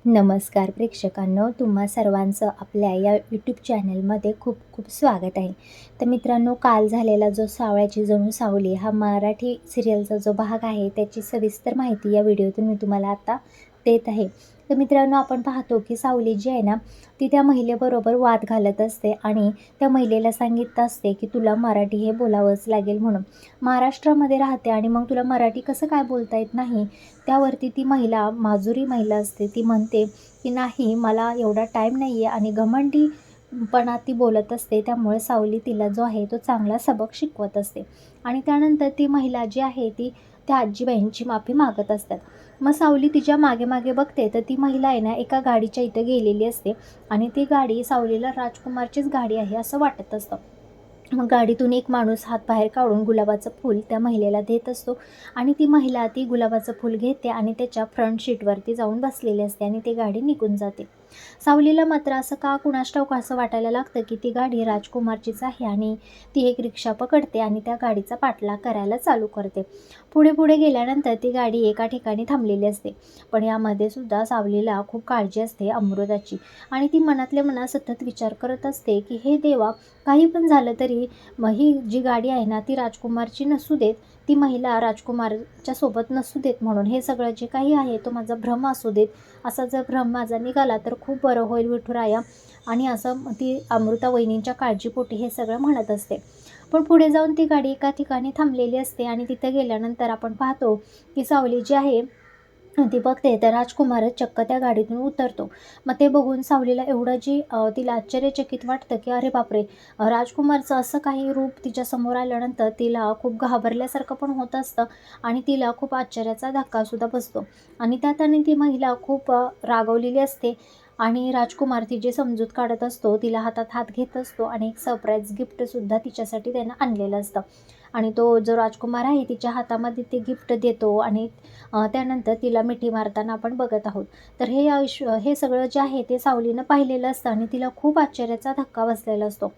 नमस्कार प्रेक्षकांनो, तुम्हा सर्वांचं आपल्या या यूट्यूब चॅनलमध्ये खूप खूप स्वागत आहे. तर मित्रांनो, काल झालेला जो सावळ्याची जणू सावली हा मराठी सिरियलचा जो भाग आहे त्याची सविस्तर माहिती या व्हिडिओतून मी तुम्हाला आता देत आहे. तर मित्रांनो, आपण पाहतो की सावली जी आहे ना, ती त्या महिलेबरोबर वाद घालत असते आणि त्या महिलेला सांगितलं असते की तुला मराठी हे बोलावंच लागेल म्हणून. महाराष्ट्रामध्ये राहते आणि मग तुला मराठी कसं काय बोलता येत नाही? त्यावरती ती महिला, माजुरी महिला असते, ती म्हणते की नाही, मला एवढा टाईम नाही आहे आणि घमंडीपणा ती बोलत असते. त्यामुळे सावली तिला जो आहे तो चांगला सबक शिकवत असते आणि त्यानंतर ती महिला जी आहे ती त्या आजीबाईंची माफी मागत असतात. मग सावली तिच्या मागे मागे बघते तर ती महिला आहे ना, एका गाडीच्या इथं गेलेली असते आणि ती गाडी सावलीला राजकुमारचीच गाडी आहे असं वाटत असतं. मग गाडीतून एक माणूस हात बाहेर काढून गुलाबाचं फूल त्या महिलेला देत असतो आणि ती महिला ती गुलाबाचं फूल घेते आणि त्याच्या फ्रंट सीटवरती जाऊन बसलेली असते आणि ती गाडी निघून जाते. सावलीला मात्र असं का कुणास ठाऊक असं वाटायला लागतं की ती गाडी राजकुमारचीच आहे आणि ती एक रिक्षा पकडते आणि त्या गाडीचा पाठलाग करायला चालू करते. पुढे पुढे गेल्यानंतर ती गाडी एका ठिकाणी थांबलेली असते. पण यामध्ये सुद्धा सावलीला खूप काळजी असते अमृताची आणि ती मनातल्या मनात सतत विचार करत असते की हे देवा, काही पण झालं तरी मग ही जी गाडी आहे ना ती राजकुमारची नसू देत, ती महिला राजकुमारच्या सोबत नसू देत, म्हणून हे सगळं जे काही आहे तो माझा भ्रम असू देत. असा जर भ्रम माझा निघाला तर खूप बरं होईल विठुराया. आणि असं ती अमृता वहिनींच्या काळजीपोटी हे सगळं म्हणत असते. पण पुढे जाऊन ती गाडी एका ठिकाणी थांबलेली असते आणि तिथे गेल्यानंतर आपण पाहतो की सावली जी आहे ती बघते तर राजकुमारच चक्क त्या गाडीतून उतरतो. मग ते बघून सावलीला एवढं तिला आश्चर्यचकित वाटतं की अरे बापरे, राजकुमारचं असं काही रूप तिच्यासमोर आल्यानंतर तिला खूप घाबरल्यासारखं पण होत असतं आणि तिला खूप आश्चर्याचा धक्कासुद्धा बसतो. आणि त्यात आणि ती महिला खूप रागवलेली असते आणि राजकुमार तिची समजूत काढत असतो, तिला हातात हात घेत असतो आणि एक सरप्राईज गिफ्टसुद्धा तिच्यासाठी त्यानं आणलेलं असतं. आणि तो जो राजकुमार आहे तिच्या हातामध्ये ते गिफ्ट देतो आणि त्यानंतर तिला मिठी मारताना आपण बघत आहोत. तर हे सगळं जे आहे ते सावलीनं पाहिलेलं असतं आणि तिला खूप आश्चर्याचा धक्का बसलेला असतो.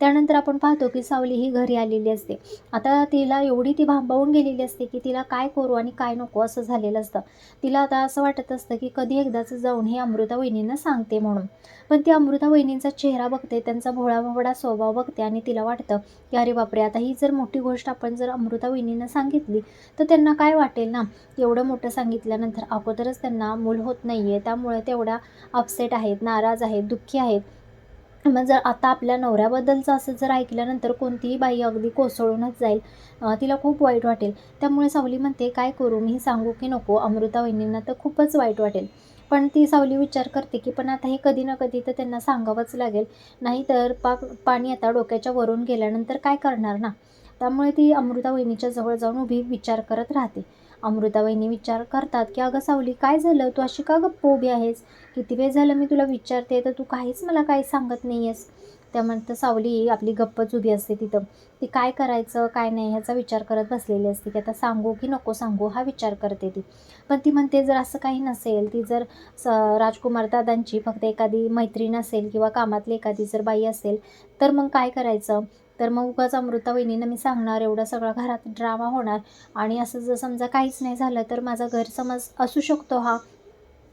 त्यानंतर आपण पाहतो की सावली ही घरी आलेली असते. आता तिला एवढी ती भांबावून गेलेली असते की तिला काय करू आणि काय नको असं झालेलं असतं. तिला आता असं वाटत असतं की कधी एकदाच जाऊन हे अमृता वहिनींना सांगते म्हणून. पण ती अमृता वहिनींचा चेहरा बघते, त्यांचा भोळा स्वभाव बघते आणि तिला वाटतं की अरे बापरे, आता ही जर मोठी गोष्ट आपण जर अमृता वहिनींना सांगितली तर त्यांना काय वाटेल ना. एवढं मोठं सांगितल्यानंतर अगोदरच त्यांना मूल होत नाही आहे, त्यामुळे तेवढ्या अपसेट आहेत, नाराज आहेत, दुःखी आहेत. मग जर आता आपल्या नवऱ्याबद्दलचं असं जर ऐकल्यानंतर कोणतीही बाई अगदी कोसळूनच जाईल. तिला खूप वाईट वाटेल. त्यामुळे सावली म्हणते काय करू, मी सांगू की नको? अमृता वहिनींना तर खूपच वाईट वाटेल. पण ती सावली विचार करते की पण आता हे कधी ना कधी तर त्यांना सांगावंच लागेल. नाहीतर पाणी आता डोक्याच्या वरून गेल्यानंतर काय करणार ना. त्यामुळे ती अमृता वहिनीच्या जवळ जाऊन उभी विचार करत राहते. अमृता वहिनी विचार करतात की अगं सावली, काय झालं, तू अशी का गप्प उभी आहेस? किती वेळ झालं मी तुला विचारते तर तू काहीच मला काही सांगत नाही आहेस. त्यानंतर सावली आपली गप्पच उभी असते तिथं. ती काय करायचं काय नाही ह्याचा विचार करत बसलेली असते की आता सांगू की नको सांगू हा विचार करते ती. पण ती म्हणते जर असं काही नसेल, ती जर राजकुमार दादांची फक्त एखादी मैत्रीण असेल किंवा कामातली एखादी जर बाई असेल तर मग काय करायचं? तर मग उगाच अमृता वहिनींना मी सांगणार, एवढा सगळा घरात ड्रामा होणार आणि असं जर समजा काहीच नाही झालं तर माझा गैरसमज असू शकतो हा.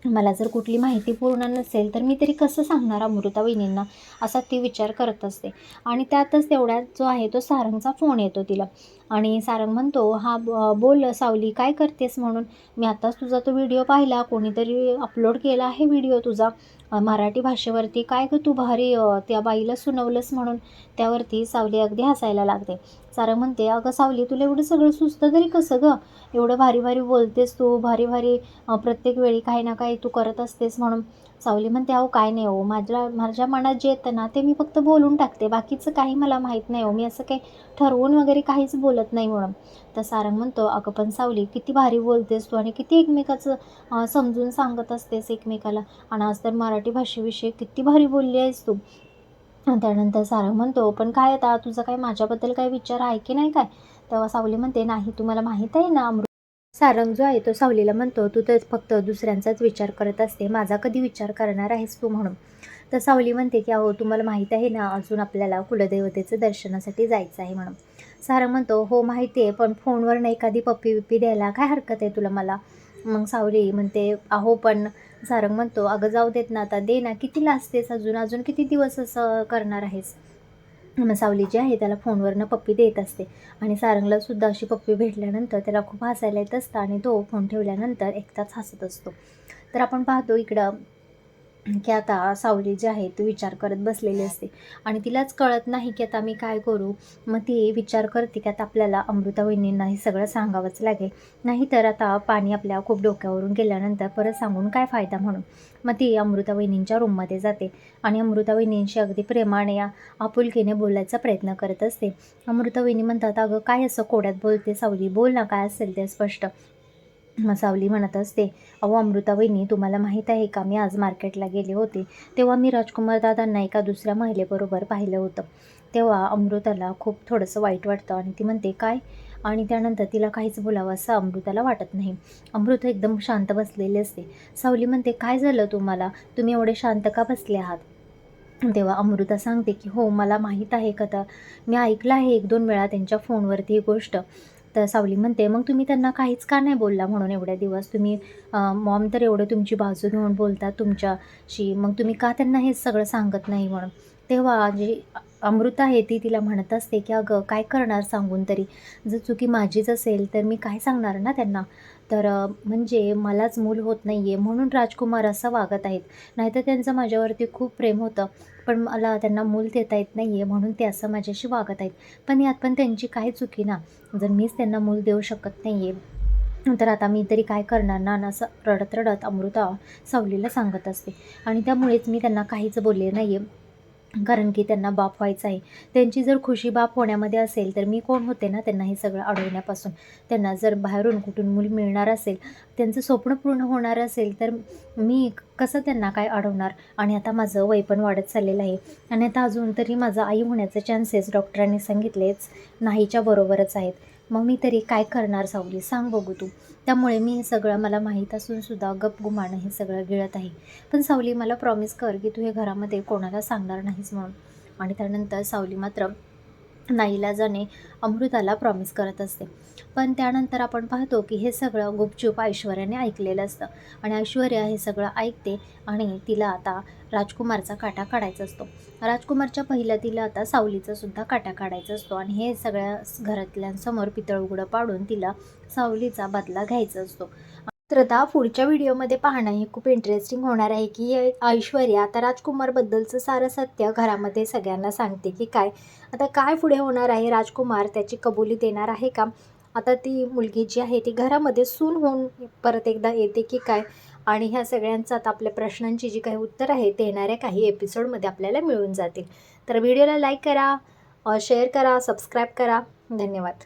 मला जर कुठली माहिती पूर्ण नसेल तर मी तरी कसं सांगणार अमृता वहिनींना, असा ती विचार करत असते. आणि त्यातच तेवढ्यात जो आहे तो सारंगचा फोन येतो तिला आणि सारंग म्हणतो, हा बोल सावली, काय करतेस म्हणून. मी आत्ताच तुझा तो व्हिडिओ पाहिला, कोणीतरी अपलोड केला आहे व्हिडिओ तुझा मराठी भाषेवरती. काय गं तू भारी त्या बाईला सुनवलंस म्हणून. त्यावरती सावली अगदी हसायला लागते. सारंग म्हणते, अगं सावली, तुला एवढं सगळं सुचतं तरी कसं गं? एवढं भारी भारी बोलतेस तू, भारी भारी प्रत्येक वेळी काही ना काही तू करत असतेस म्हणून. सावली म्हणते, अहो काय नाही हो, माझ्या मनात जे येतं ना ते मी फक्त बोलून टाकते, बाकीचं काही मला माहीत नाही हो, मी असं काही ठरवून वगैरे काहीच बोलत नाही म्हणून. तर सारंग म्हणतो, अगं पण सावली, किती भारी बोलतेस तू आणि किती एकमेकाचं समजून सांगत असतेस एकमेकाला. आणि आज तर मराठी भाषेविषयी किती भारी बोलली आहेस तू. आणि त्यानंतर सारंग म्हणतो, पण काय आता तुझा काय माझ्याबद्दल काही विचार आहे की नाही काय? तेव्हा सावली म्हणते, नाही, तुम्हाला माहीत आहे ना. सारंग जो आहे तो सावलीला म्हणतो, तू तर फक्त दुसऱ्यांचाच विचार करत असते, माझा कधी विचार करणार आहेस तू म्हणून. तर सावली म्हणते की अहो, तुम्हाला माहीत आहे ना, अजून आपल्याला कुलदेवतेचं दर्शनासाठी जायचं आहे म्हणून. सारंग म्हणतो, हो माहिती आहे, पण फोनवर नाही एखादी पप्पी बिप्पी द्यायला काय हरकत आहे तुला मला. मग सावली म्हणते, अहो पण सारंग म्हणतो, "अगं जाऊ देत ना आता, दे ना, किती लाजतेस अजून, अजून किती दिवस असं करणार आहेस?" मग सावली जी आहे त्याला फोनवरनं पप्पी देत असते आणि सारंगला सुद्धा अशी पप्पी भेटल्यानंतर त्याला खूप हसायला येत असतं आणि तो फोन ठेवल्यानंतर एकटाच हसत असतो. तर आपण पाहतो इकडं की आता सावली जी आहे ती विचार करत बसलेली असते आणि तिलाच कळत नाही की आता मी काय करू. मग ती विचार करते की आता आपल्याला अमृता वहिनींना हे सगळं सांगावंच लागेल, नाहीतर आता पाणी आपल्या खूप डोक्यावरून गेल्यानंतर परत सांगून काय फायदा म्हणून. मग ती अमृता वहिनींच्या रूममध्ये जाते आणि अमृता वहिनींशी अगदी प्रेमाने आपुलकीने बोलायचा प्रयत्न करत असते. अमृता वहिनी म्हणतात, "अगं काय असं कोड्यात बोलते सावली, बोल ना, काय असेल ते स्पष्ट." मग सावली म्हणत असते, "अहो अमृता वहिनी, तुम्हाला माहीत आहे का, मी आज मार्केटला गेले होते, तेव्हा मी राजकुमार दादांना एका दुसऱ्या महिलेबरोबर पाहिलं होतं." तेव्हा अमृताला खूप थोडंसं वाईट वाटतं आणि ती म्हणते, "काय?" आणि त्यानंतर तिला काहीच बोलावं असं अमृताला वाटत नाही. अमृता एकदम शांत बसलेली असते. सावली म्हणते, "काय झालं तुम्हाला? तुम्ही एवढे शांत का बसले आहात?" तेव्हा अमृता सांगते, की "हो, मला माहीत आहे कथा. मी ऐकलं आहे 1-2 वेळा त्यांच्या फोनवरती ही गोष्ट." तर सावली म्हणते, "मग तुम्ही त्यांना काहीच का नाही बोलला म्हणून एवढ्या दिवस? तुम्ही मॉम तर एवढं तुमची बाजू घेऊन बोलतात तुमच्याशी, मग तुम्ही का त्यांना हे सगळं सांगत नाही?" म्हणून. तेव्हा जी अमृता आहे ती तिला म्हणत असते, की "अगं काय करणार सांगून तरी? जर चुकी माझीच असेल तर मी काय सांगणार ना त्यांना? तर म्हणजे मलाच मूल होत नाही आहे म्हणून राजकुमार असं वागत आहेत. नाहीतर त्यांचं माझ्यावरती खूप प्रेम होतं. पण मला त्यांना मूल देता येत नाही आहे म्हणून ते असं माझ्याशी वागत आहेत. पण यात पण त्यांची काय चुकी ना? जर मीच त्यांना मूल देऊ शकत नाही आहे, तर आता मी तरी काय करणार ना? असं रडत-रडत अमृता सावलीला सांगत असते आणि त्यामुळेच मी त्यांना काहीच बोलले नाही आहे. कारण की त्यांना बाप व्हायचं आहे. त्यांची जर खुशी बाप होण्यामध्ये असेल, तर मी कोण होते ना त्यांना हे सगळं अडवण्यापासून. त्यांना जर बाहेरून कुठून मूल मिळणार असेल, त्यांचं स्वप्न पूर्ण होणार असेल, तर मी कसं त्यांना काय अडवणार? आणि आता माझं वय पण वाढत चाललेलं आहे आणि आता अजून तरी माझं आई होण्याचे चान्सेस डॉक्टरांनी सांगितलेच नाहीच्या बरोबरच आहेत. मग मी तरी काय करणार सावली? सांग बघू तू. त्यामुळे मी हे सगळं मला माहीत असूनसुद्धा गपगुमानं हे सगळं गिळत आहे. पण सावली मला प्रॉमिस कर की तू हे घरामध्ये कोणाला सांगणार नाहीस म्हणून. आणि त्यानंतर सावली मात्र नाईलाजाने अमृताला प्रॉमिस करत असते. पण त्यानंतर आपण पाहतो की हे सगळं गुपचूप ऐश्वर्याने ऐकलेलं असतं आणि ऐश्वर्या हे सगळं ऐकते आणि तिला आता राजकुमारचा काटा काढायचा असतो. राजकुमारच्या पहिल्या तिला आता सावलीचा सुद्धा काटा काढायचा असतो आणि हे सगळ्या घरातल्यांसमोर पितळ उघडं पाडून तिला सावलीचा बदला घ्यायचा असतो. तर आता पुढच्या व्हिडिओमध्ये पाहणं हे खूप इंटरेस्टिंग होणार आहे की ऐश्वर्या आता राजकुमारबद्दलचं सारं सत्य घरामध्ये सगळ्यांना सांगते की काय. आता काय पुढे होणार आहे? राजकुमार त्याची कबुली देणार आहे का? आता ती मुलगी जी आहे ती घरामध्ये सून होऊन परत एकदा येते की काय? आणि ह्या सगळ्यांचं आता आपल्या प्रश्नांची जी काही उत्तर आहे ते येणाऱ्या काही एपिसोडमध्ये आपल्याला मिळून जातील. तर व्हिडिओला लाईक करा, शेअर करा, सबस्क्राईब करा. धन्यवाद.